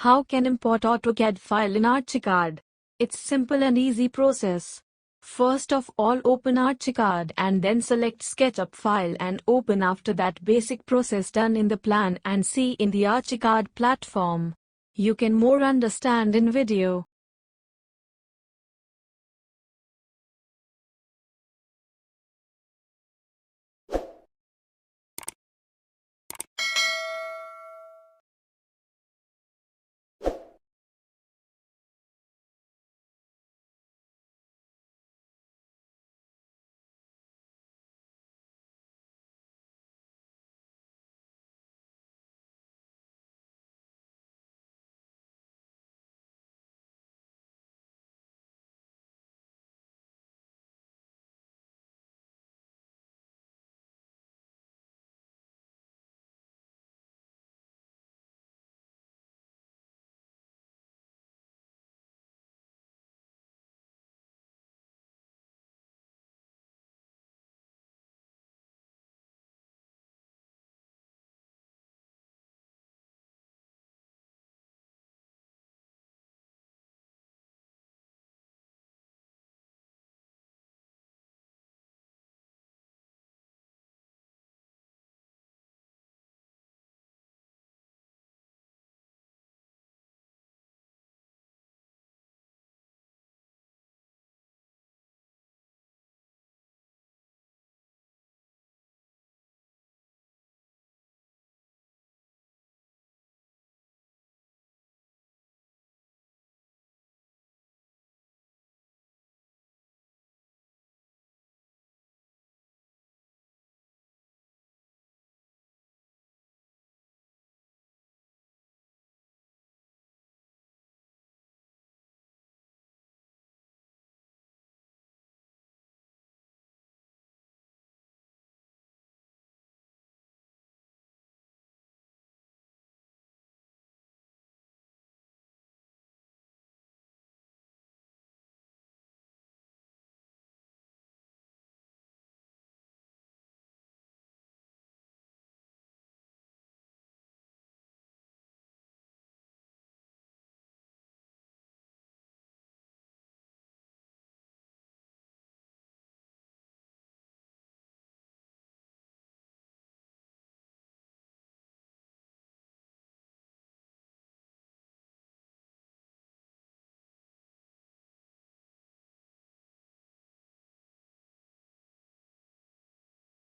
How can import AutoCAD file in Archicad? It's simple and easy process. First of all, open Archicad and then select SketchUp file and open. After that, basic process done in the plan and see in the Archicad platform. You can more understand in video.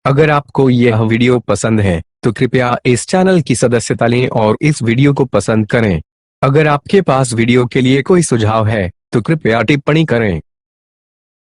अगर आपको यह video पसंद है तो कृपया इस channel की सदस्यता लें और इस वीडियो को पसंद करें। अगर आपके पास वीडियो के लिए कोई सुझाव है तो कृपया टिप्पणी करें।